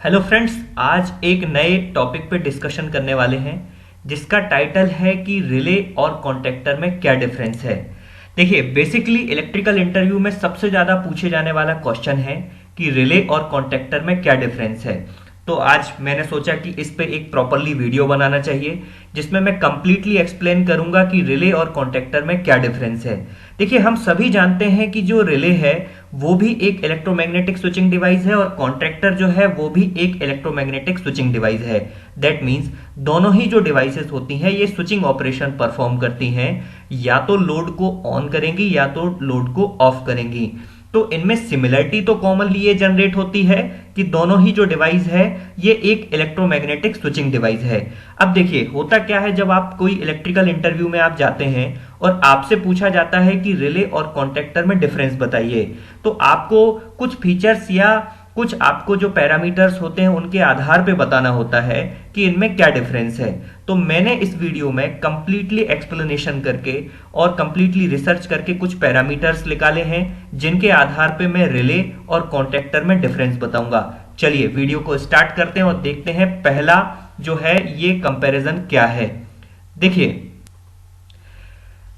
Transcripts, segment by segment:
Hello friends, आज एक नए टॉपिक पे डिस्कशन करने वाले हैं जिसका टाइटल है कि रिले और कॉन्टेक्टर में क्या डिफरेंस है। देखिए, बेसिकली इलेक्ट्रिकल इंटरव्यू में सबसे ज़्यादा पूछे जाने वाला क्वेश्चन है कि रिले और कॉन्टेक्टर में क्या डिफरेंस है। तो आज मैंने सोचा कि इस पे एक प्रॉपरली वीडियो बनाना चाहिए जिसमें मैं कंप्लीटली एक्सप्लेन करूंगा कि रिले और कॉन्टेक्टर में क्या डिफरेंस है। देखिए, हम सभी जानते हैं कि जो रिले है वो भी एक इलेक्ट्रोमैग्नेटिक स्विचिंग डिवाइस है और कॉन्ट्रैक्टर जो है वो भी एक इलेक्ट्रोमैग्नेटिक स्विचिंग डिवाइस है। दैट मीन्स दोनों ही जो डिवाइसेस होती हैं ये स्विचिंग ऑपरेशन परफॉर्म करती हैं, या तो लोड को ऑन करेंगी या तो लोड को ऑफ करेंगी। तो इनमें सिमिलरिटी तो कॉमनली ये जनरेट होती है कि दोनों ही जो डिवाइस है ये एक इलेक्ट्रोमैग्नेटिक स्विचिंग डिवाइस है। अब देखिए, होता क्या है, जब आप कोई इलेक्ट्रिकल इंटरव्यू में आप जाते हैं और आपसे पूछा जाता है कि रिले और कॉन्टेक्टर में डिफरेंस बताइए, तो आपको कुछ फीचर्स या कुछ आपको जो पैरामीटर्स होते हैं उनके आधार पे बताना होता है कि इनमें क्या डिफरेंस है। तो मैंने इस वीडियो में कंप्लीटली एक्सप्लेनेशन करके और कंप्लीटली रिसर्च करके कुछ पैरामीटर्स निकाले हैं जिनके आधार पे मैं रिले और कॉन्टेक्टर में डिफरेंस बताऊंगा। चलिए वीडियो को स्टार्ट करते हैं और देखते हैं पहला जो है ये कंपैरिजन क्या है। देखिए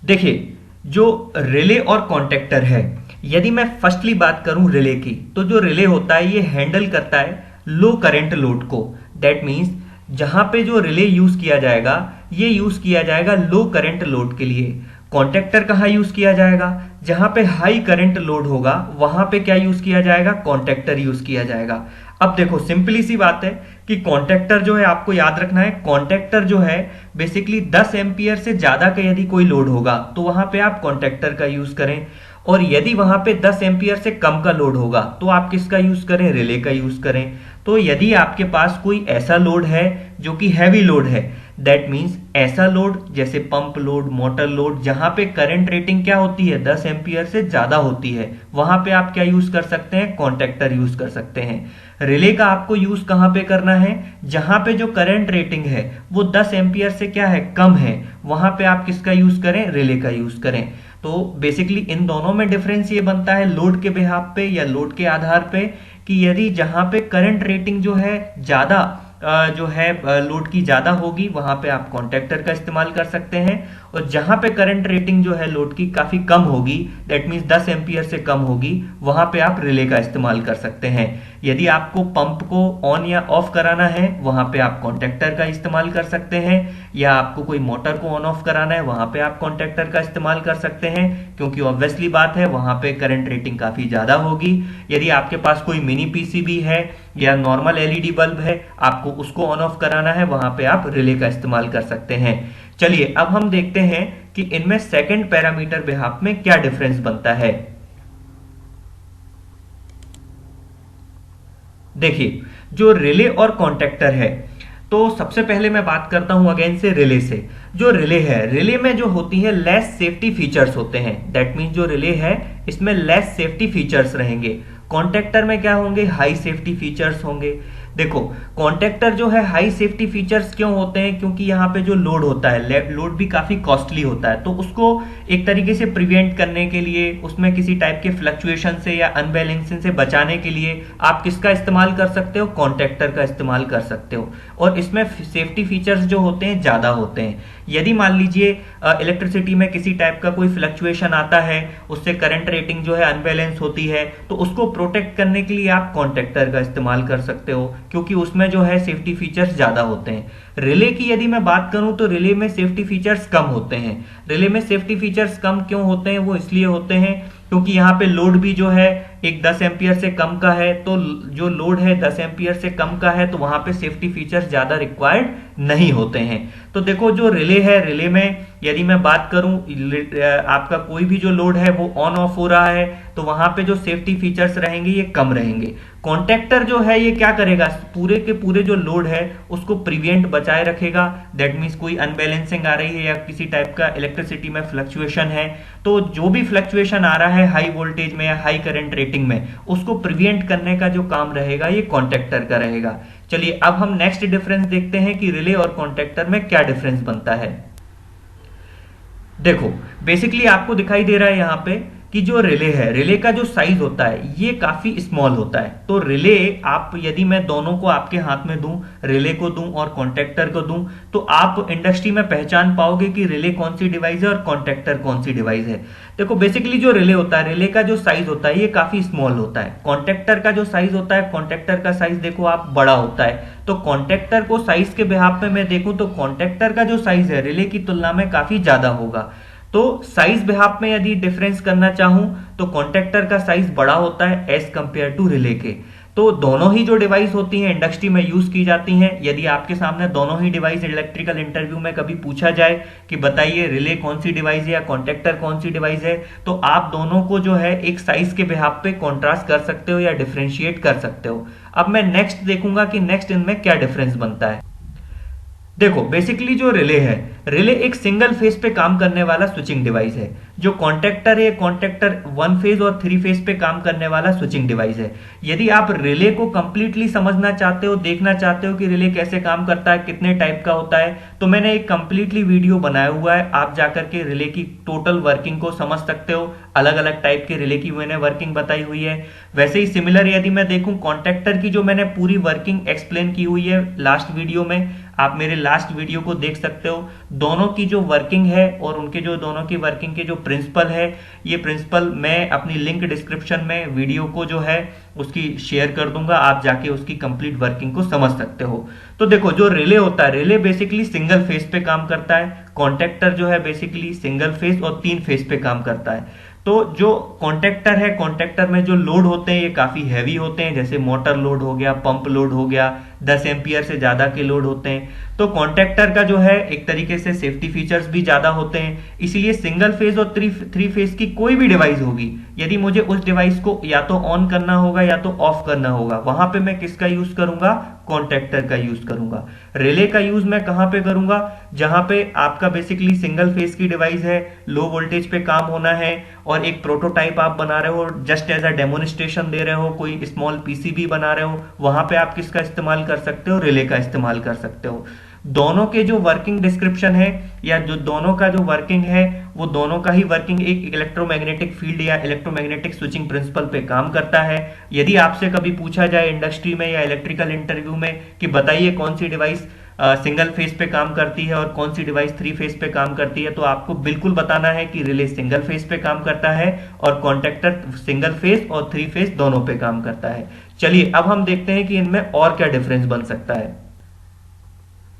देखिए जो रिले और कॉन्टेक्टर है, यदि मैं फर्स्टली बात करूं रिले की, तो जो रिले होता है ये हैंडल करता है लो करंट लोड को। दैट मींस जहां पे जो रिले यूज किया जाएगा ये यूज किया जाएगा लो करंट लोड के लिए। कॉन्टेक्टर कहाँ यूज किया जाएगा? जहां पे हाई करंट लोड होगा वहां पे क्या यूज किया जाएगा? कॉन्टेक्टर यूज किया जाएगा। अब देखो, सिंपली सी बात है कि कॉन्टेक्टर जो है, आपको याद रखना है, कॉन्टेक्टर जो है बेसिकली 10 एम्पियर से ज्यादा का यदि कोई लोड होगा तो वहां पे आप कॉन्टेक्टर का यूज करें, और यदि वहां पे 10 एम्पियर से कम का लोड होगा तो आप किसका यूज करें? रिले का यूज करें। तो यदि आपके पास कोई ऐसा लोड है जो कि हैवी लोड है, दैट मीन्स ऐसा लोड जैसे पंप लोड, मोटर लोड, जहां पे करंट रेटिंग क्या होती है? 10 एम्पियर से ज्यादा होती है, वहां पे आप क्या यूज कर सकते हैं? कॉन्टेक्टर यूज कर सकते हैं। रिले का आपको यूज कहां पे करना है? जहां पे जो करंट रेटिंग है वो 10 एम्पियर से क्या है? कम है, वहां पे आप किसका यूज करें? रिले का यूज करें। तो बेसिकली इन दोनों में डिफरेंस ये बनता है लोड के बिहाफ पे या लोड के आधार पे, कि यदि जहां पे करंट रेटिंग जो है ज्यादा जो है लोड की ज्यादा होगी वहां पे आप कॉन्टेक्टर का इस्तेमाल कर सकते हैं, और जहां पे करंट रेटिंग जो है लोड की काफी कम होगी, दैट मींस 10 एम्पियर से कम होगी, वहां पे आप रिले का इस्तेमाल कर सकते हैं। यदि आपको पंप को ऑन या ऑफ कराना है वहां पे आप कॉन्टेक्टर का इस्तेमाल कर सकते हैं, या आपको कोई मोटर को ऑन ऑफ कराना है वहां पे आप कॉन्टेक्टर का इस्तेमाल कर सकते हैं, क्योंकि ऑब्वियसली बात है वहां पे करंट रेटिंग काफी ज्यादा होगी। यदि आपके पास कोई मिनी पीसीबी है या नॉर्मल एलईडी बल्ब है, आपको उसको ऑन ऑफ कराना है, वहां पे आप रिले का इस्तेमाल कर सकते हैं। चलिए अब हम देखते हैं कि इनमें सेकंड पैरामीटर बिहाफ में क्या डिफरेंस बनता है। देखिए, जो रिले और कॉन्टेक्टर है, तो सबसे पहले मैं बात करता हूं अगेन से रिले से। जो रिले है, रिले में जो होती है लेस सेफ्टी फीचर्स होते हैं। दैट मीन्स जो रिले है इसमें लेस सेफ्टी फीचर्स रहेंगे। कॉन्टेक्टर में क्या होंगे? हाई सेफ्टी फीचर्स होंगे। देखो, कॉन्टेक्टर जो है हाई सेफ्टी फीचर्स क्यों होते हैं? क्योंकि यहाँ पे जो लोड होता है, लोड भी काफी कॉस्टली होता है, तो उसको एक तरीके से प्रिवेंट करने के लिए, उसमें किसी टाइप के फ्लक्चुएशन से या अनबैलेंसिंग से बचाने के लिए आप किसका इस्तेमाल कर सकते हो? कॉन्टेक्टर का इस्तेमाल कर सकते हो, और इसमें सेफ्टी फीचर्स जो होते हैं ज्यादा होते हैं। यदि मान लीजिए इलेक्ट्रिसिटी में किसी टाइप का कोई फ्लक्चुएशन आता है, उससे करंट रेटिंग जो है अनबैलेंस होती है, तो उसको प्रोटेक्ट करने के लिए आप कॉन्टेक्टर का इस्तेमाल कर सकते हो, क्योंकि उसमें जो है सेफ्टी फीचर्स ज्यादा होते हैं। रिले की यदि मैं बात करूं तो रिले में सेफ्टी फीचर्स कम होते हैं। रिले में सेफ्टी फीचर्स कम क्यों होते हैं? वो इसलिए होते हैं क्योंकि यहाँ पे लोड भी जो है एक 10 एम्पियर से कम का है, तो जो लोड है 10 एम्पियर से कम का है, तो वहां पे सेफ्टी फीचर्स ज्यादा रिक्वायर्ड नहीं होते हैं। तो देखो, जो रिले है, रिले में यदि मैं बात करूं, आपका कोई भी जो लोड है वो ऑन ऑफ हो रहा है, तो वहां पे जो सेफ्टी फीचर्स रहेंगे ये कम रहेंगे। कॉन्टेक्टर जो है ये क्या करेगा? पूरे के पूरे जो लोड है उसको प्रिवेंट बचाए रखेगा। दैट मीन्स कोई अनबैलेंसिंग आ रही है या किसी टाइप का इलेक्ट्रिसिटी में फ्लक्चुएशन है, तो जो भी फ्लक्चुएशन आ रहा है हाई वोल्टेज में या हाई करंट रेटिंग में, उसको प्रिवेंट करने का जो काम रहेगा ये कॉन्टेक्टर का रहेगा। चलिए अब हम नेक्स्ट डिफरेंस देखते हैं कि रिले और कॉन्टेक्टर में क्या डिफरेंस बनता है। देखो, बेसिकली आपको दिखाई दे रहा है यहाँ पे कि जो रिले है, रिले का जो साइज होता है ये काफी स्मॉल होता है। तो रिले आप, यदि मैं दोनों को आपके हाथ में दूं, रिले को दूं और कॉन्टेक्टर को दूं, तो आप इंडस्ट्री में पहचान पाओगे कि रिले कौन सी डिवाइस है और कॉन्टेक्टर कौन सी डिवाइस है। देखो बेसिकली जो रिले होता है, रिले का जो साइज होता है ये काफी स्मॉल होता है। कॉन्टेक्टर का जो साइज होता है, कॉन्टेक्टर का साइज देखो आप बड़ा होता है। तो कॉन्टेक्टर को साइज के बिहाफ में मैं देखूं तो कॉन्टेक्टर का जो साइज है रिले की तुलना में काफी ज्यादा होगा। तो साइज बिहाफ में यदि डिफरेंस करना चाहूं तो कॉन्टेक्टर का साइज बड़ा होता है एज कंपेयर टू रिले के। तो दोनों ही जो डिवाइस होती हैं इंडस्ट्री में यूज की जाती हैं। यदि आपके सामने दोनों ही डिवाइस इलेक्ट्रिकल इंटरव्यू में कभी पूछा जाए कि बताइए रिले कौन सी डिवाइस है या कॉन्टेक्टर कौन सी डिवाइस है, तो आप दोनों को जो है एक साइज के बिहाफ पे कॉन्ट्रास्ट कर सकते हो या डिफरेंशिएट कर सकते हो। अब मैं नेक्स्ट देखूंगा कि नेक्स्ट इनमें क्या डिफरेंस बनता है। देखो बेसिकली जो रिले है, रिले एक सिंगल फेज पे काम करने वाला स्विचिंग डिवाइस है। जो कॉन्टेक्टर है, कॉन्टेक्टर वन फेज और थ्री फेज पे काम करने वाला स्विचिंग डिवाइस है। यदि आप रिले को कंप्लीटली समझना चाहते हो, देखना चाहते हो कि रिले कैसे काम करता है, कितने टाइप का होता है, तो मैंने एक कंप्लीटली वीडियो बनाया हुआ है। आप जाकर के रिले की टोटल वर्किंग को समझ सकते हो। अलग अलग टाइप के रिले की मैंने वर्किंग बताई हुई है। वैसे ही सिमिलर यदि मैं देखूं कॉन्टेक्टर की, जो मैंने पूरी वर्किंग एक्सप्लेन की हुई है लास्ट वीडियो में, आप मेरे लास्ट वीडियो को देख सकते हो। दोनों की जो वर्किंग है और उनके जो दोनों की वर्किंग के जो प्रिंसिपल है, ये प्रिंसिपल मैं अपनी लिंक डिस्क्रिप्शन में वीडियो को जो है उसकी शेयर कर दूंगा। आप जाके उसकी कंप्लीट वर्किंग को समझ सकते हो। तो देखो जो रिले होता है, रिले बेसिकली सिंगल फेज पे काम करता है। कॉन्टेक्टर जो है बेसिकली सिंगल फेज और तीन फेज पे काम करता है। तो जो कॉन्टेक्टर है, कॉन्टेक्टर में जो लोड होते हैं ये काफी हैवी होते हैं, जैसे मोटर लोड हो गया, पंप लोड हो गया, 10 एम्पियर से ज्यादा के लोड होते हैं। तो कॉन्टेक्टर का जो है एक तरीके से सेफ्टी फीचर्स भी ज्यादा होते हैं। इसलिए सिंगल फेज और थ्री फेज की कोई भी डिवाइस होगी, यदि मुझे उस डिवाइस को या तो ऑन करना होगा या तो ऑफ करना होगा, वहां पे मैं किसका यूज करूंगा? कॉन्टेक्टर का यूज करूंगा। रिले का यूज मैं कहां पे करूंगा? जहां पे आपका बेसिकली सिंगल फेज की डिवाइस है, लो वोल्टेज पे काम होना है और एक प्रोटोटाइप आप बना रहे हो, जस्ट एज अ डेमोन्स्ट्रेशन दे रहे हो, कोई स्मॉल पीसीबी बना रहे हो, वहां पे आप किसका इस्तेमाल कर सकते हो? रिले का इस्तेमाल कर सकते हो। दोनों के जो वर्किंग डिस्क्रिप्शन है या जो दोनों का जो वर्किंग है, वो दोनों का ही वर्किंग एक इलेक्ट्रोमैग्नेटिक फील्ड या इलेक्ट्रोमैग्नेटिक स्विचिंग प्रिंसिपल पे काम करता है। यदि आपसे कभी पूछा जाए इंडस्ट्री में या इलेक्ट्रिकल इंटरव्यू में कि बताइए कौन सी डिवाइस सिंगल फेज पे काम करती है और कौन सी डिवाइस थ्री फेज पे काम करती है, तो आपको बिल्कुल बताना है कि रिले सिंगल फेज पे काम करता है और कॉन्टेक्टर सिंगल फेज और थ्री फेज दोनों पे काम करता है। चलिए अब हम देखते हैं कि इनमें और क्या डिफरेंस बन सकता है।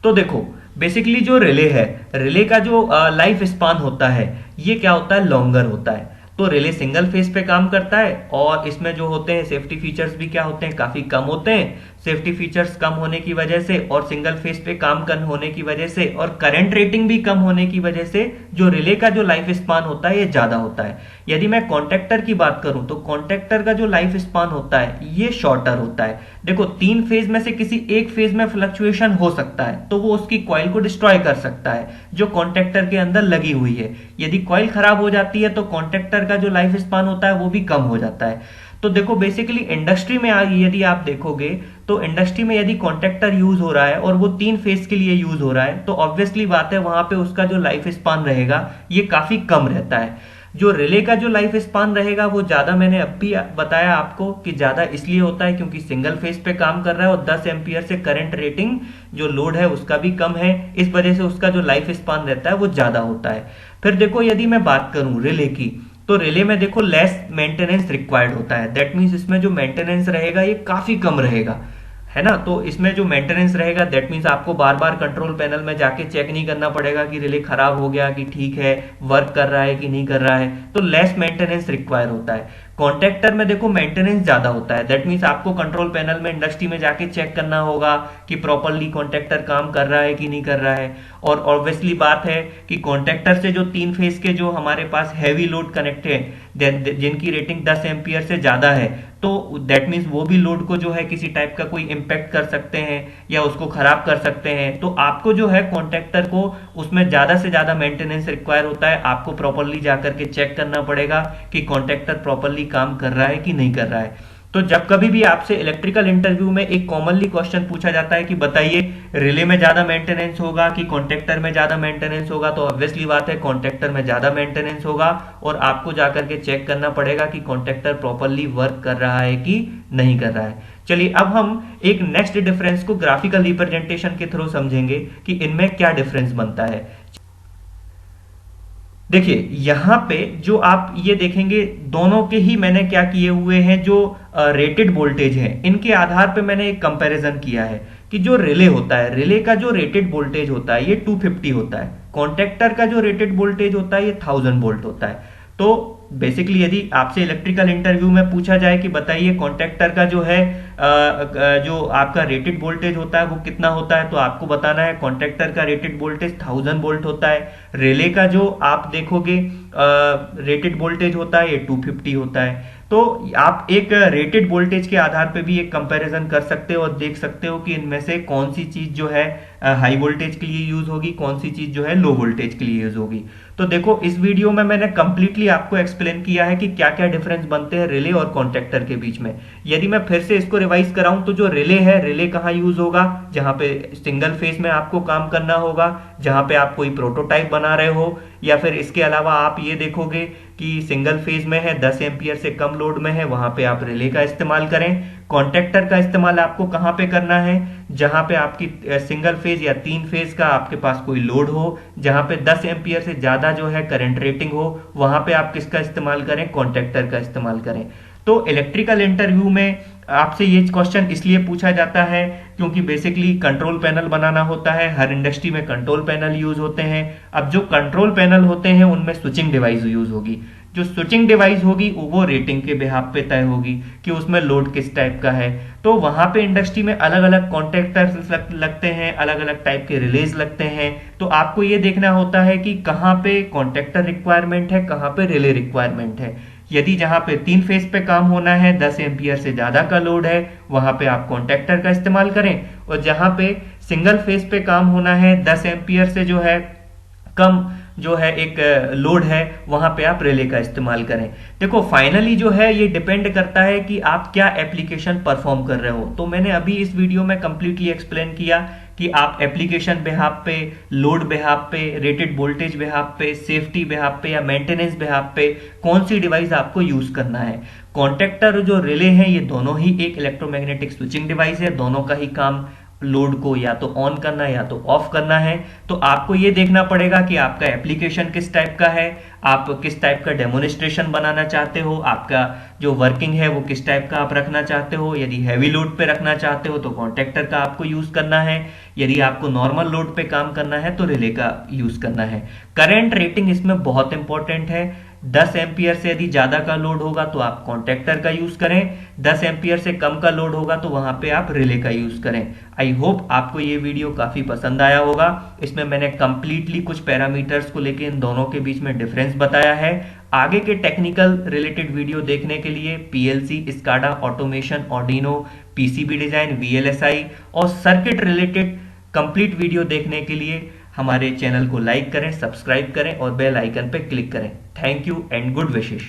तो देखो बेसिकली जो रिले है, रिले का जो लाइफ स्पान होता है ये क्या होता है? लॉन्गर होता है। तो रिले सिंगल फेज पे काम करता है और इसमें जो होते हैं सेफ्टी फीचर्स भी क्या होते हैं? काफी कम होते हैं। सेफ्टी फीचर्स कम होने की वजह से और सिंगल फेज पे काम कम होने की वजह से और करंट रेटिंग भी कम होने की वजह से जो रिले का जो लाइफ स्पान होता है ये ज्यादा होता है। यदि मैं कॉन्टेक्टर की बात करूं तो कॉन्टेक्टर का जो लाइफ स्पान होता है ये शॉर्टर होता है। देखो तीन फेज में से किसी एक फेज में फ्लक्चुएशन हो सकता है तो वो उसकी कॉइल को डिस्ट्रॉय कर सकता है जो कॉन्टेक्टर के अंदर लगी हुई है। यदि कॉइल खराब हो जाती है तो कॉन्टेक्टर का जो लाइफ स्पान होता है वो भी कम हो जाता है। तो देखो बेसिकली इंडस्ट्री में यदि आप देखोगे तो इंडस्ट्री में यदि कॉन्टेक्टर यूज हो रहा है और वो तीन फेज के लिए यूज हो रहा है तो ऑब्वियसली बात है वहां पे उसका जो लाइफ स्पान रहेगा ये काफी कम रहता है। जो रिले का जो लाइफ स्पान रहेगा वो ज्यादा, मैंने अब भी बताया आपको कि ज्यादा इसलिए होता है क्योंकि सिंगल फेज पे काम कर रहा है और 10 एम्पियर से करंट रेटिंग जो लोड है उसका भी कम है, इस वजह से उसका जो लाइफ स्पान रहता है वो ज्यादा होता है। फिर देखो यदि मैं बात करूं रिले की, तो रिले में देखो लेस मेंटेनेंस रिक्वायर्ड होता है। दैट मीन्स इसमें जो मेंटेनेंस रहेगा ये काफी कम रहेगा, है ना। तो इसमें जो मेंटेनेंस रहेगा दैट मीन्स आपको बार बार कंट्रोल पैनल में जाके चेक नहीं करना पड़ेगा कि रिले खराब हो गया कि ठीक है, वर्क कर रहा है कि नहीं कर रहा है। तो लेस मेंटेनेंस रिक्वायर होता है। कॉन्टेक्टर में देखो मेंटेनेंस ज्यादा होता है। दैट मीन्स आपको कंट्रोल पैनल में इंडस्ट्री में जाके चेक करना होगा कि प्रॉपरली कॉन्टेक्टर काम कर रहा है कि नहीं कर रहा है। और ऑब्वियसली बात है कि कॉन्टेक्टर से जो तीन फेज के जो हमारे पास हैवी लोड कनेक्ट है जिनकी रेटिंग 10 एम्पियर से ज्यादा है, तो दैट मीन्स वो भी लोड को जो है किसी टाइप का कोई इंपैक्ट कर सकते हैं या उसको खराब कर सकते हैं। तो आपको जो है कॉन्टेक्टर को उसमें ज्यादा से ज्यादा मेंटेनेंस रिक्वायर होता है। आपको प्रॉपरली जाकर के चेक करना पड़ेगा कि कॉन्टेक्टर प्रॉपरली काम कर रहा है कि नहीं कर रहा है। तो जब कभी भी आपसे इलेक्ट्रिकल इंटरव्यू में एक कॉमनली क्वेश्चन पूछा जाता है कि बताइए रिले में ज्यादा मेंटेनेंस होगा कि कॉन्टेक्टर में ज्यादा मेंटेनेंस होगा, तो ऑब्वियसली बात है कॉन्टेक्टर में ज्यादा मेंटेनेंस होगा, और आपको जाकर के चेक करना पड़ेगा कि कॉन्टेक्टर प्रॉपरली वर्क कर रहा है कि नहीं कर रहा है। चलिए अब हम एक नेक्स्ट डिफरेंस को ग्राफिकल रिप्रेजेंटेशन के थ्रू समझेंगे कि इनमें क्या डिफरेंस बनता है। देखिए यहां पे जो आप ये देखेंगे, दोनों के ही मैंने क्या किए हुए हैं, जो रेटेड वोल्टेज है इनके आधार पे मैंने एक कंपैरिजन किया है कि जो रिले होता है, रिले का जो रेटेड वोल्टेज होता है ये 250 होता है, कॉन्टेक्टर का जो रेटेड वोल्टेज होता है ये 1000 वोल्ट होता है। तो बेसिकली यदि आपसे इलेक्ट्रिकल इंटरव्यू में पूछा जाए कि बताइए कॉन्टेक्टर का जो है जो आपका रेटेड वोल्टेज होता है वो कितना होता है, तो आपको बताना है कॉन्टेक्टर का रेटेड वोल्टेज 1000 वोल्ट होता है। रिले का जो आप देखोगे रेटेड वोल्टेज होता है ये 250 होता है। तो आप एक रेटेड वोल्टेज के आधार पे भी एक कंपैरिजन कर सकते हो और देख सकते हो कि इनमें से कौन सी चीज जो है हाई वोल्टेज के लिए यूज होगी, कौन सी चीज जो है लो वोल्टेज के लिए यूज होगी। तो देखो इस वीडियो में मैंने कंप्लीटली आपको एक्सप्लेन किया है कि क्या क्या डिफरेंस बनते हैं रिले और कॉन्टेक्टर के बीच में। यदि मैं फिर से इसको रिवाइज कराऊं तो जो रिले है, रिले कहाँ यूज होगा, जहां पे सिंगल फेज में आपको काम करना होगा, जहां पे आप कोई प्रोटोटाइप बना रहे हो, या फिर इसके अलावा आप ये देखोगे कि सिंगल फेज में है, 10 एम्पियर से कम लोड में है, वहां पे आप रिले का इस्तेमाल करें। कॉन्टेक्टर का इस्तेमाल आपको कहां पे करना है, जहां पे आपकी सिंगल फेज या 3 फेज का आपके पास कोई लोड हो, जहां पे 10 एम्पियर से ज्यादा जो है करंट रेटिंग हो, वहां पे आप किसका इस्तेमाल करें, कॉन्टेक्टर का इस्तेमाल करें। तो इलेक्ट्रिकल इंटरव्यू में आपसे ये क्वेश्चन इसलिए पूछा जाता है क्योंकि बेसिकली कंट्रोल पैनल बनाना होता है, हर इंडस्ट्री में कंट्रोल पैनल यूज होते हैं। अब जो कंट्रोल पैनल होते हैं उनमें स्विचिंग डिवाइस यूज होगी, जो स्विचिंग डिवाइस होगी वो रेटिंग के बिहाफ पे तय होगी कि उसमें लोड किस टाइप का है। तो वहां पे इंडस्ट्री में अलग अलग कॉन्टेक्टर्स लगते हैं, अलग अलग टाइप के रिलेज लगते हैं। तो आपको ये देखना होता है कि कहाँ पे कॉन्टेक्टर रिक्वायरमेंट है, कहाँ पे रिले रिक्वायरमेंट है। यदि जहां पे 3 फेज पे काम होना है, 10 एम्पियर से ज्यादा का लोड है, वहां पे आप कॉन्टेक्टर का इस्तेमाल करें, और जहां पे सिंगल फेज पे काम होना है, 10 एम्पियर से जो है कम जो है एक लोड है, वहां पे आप रिले का इस्तेमाल करें। देखो फाइनली जो है ये डिपेंड करता है कि आप क्या एप्लीकेशन परफॉर्म कर रहे हो। तो मैंने अभी इस वीडियो में कंप्लीटली एक्सप्लेन किया कि आप एप्लीकेशन बेहाफ पे, लोड बेहाफ पे, रेटेड वोल्टेज बेहाफ पे, सेफ्टी बेहाफ पे या मेंटेनेंस बेहाफ पे कौन सी डिवाइस आपको यूज करना है। कॉन्टेक्टर जो रिले हैं ये दोनों ही एक इलेक्ट्रोमैग्नेटिक स्विचिंग डिवाइस है, दोनों का ही काम लोड को या तो ऑन करना या तो ऑफ करना है। तो आपको ये देखना पड़ेगा कि आपका एप्लीकेशन किस टाइप का है, आप किस टाइप का डेमोन्स्ट्रेशन बनाना चाहते हो, आपका जो वर्किंग है वो किस टाइप का आप रखना चाहते हो। यदि हैवी लोड पे रखना चाहते हो तो कॉन्टेक्टर का आपको यूज करना है, यदि आपको नॉर्मल लोड पे काम करना है तो रिले का यूज करना है। करंट रेटिंग इसमें बहुत इंपॉर्टेंट है। 10 एम्पियर से यदि ज्यादा का लोड होगा तो आप कॉन्टेक्टर का यूज करें, 10 एम्पियर से कम का लोड होगा तो वहां पे आप रिले का यूज करें। आई होप आपको ये वीडियो काफी पसंद आया होगा। इसमें मैंने कंप्लीटली कुछ पैरामीटर्स को लेके इन दोनों के बीच में डिफरेंस बताया है। आगे के टेक्निकल रिलेटेड वीडियो देखने के लिए PLC, SCADA, automation, Arduino, PCB design, VLSI और सर्किट रिलेटेड कंप्लीट वीडियो देखने के लिए हमारे चैनल को लाइक करें, सब्सक्राइब करें और बेल आइकन पर क्लिक करें। Thank you and good wishes.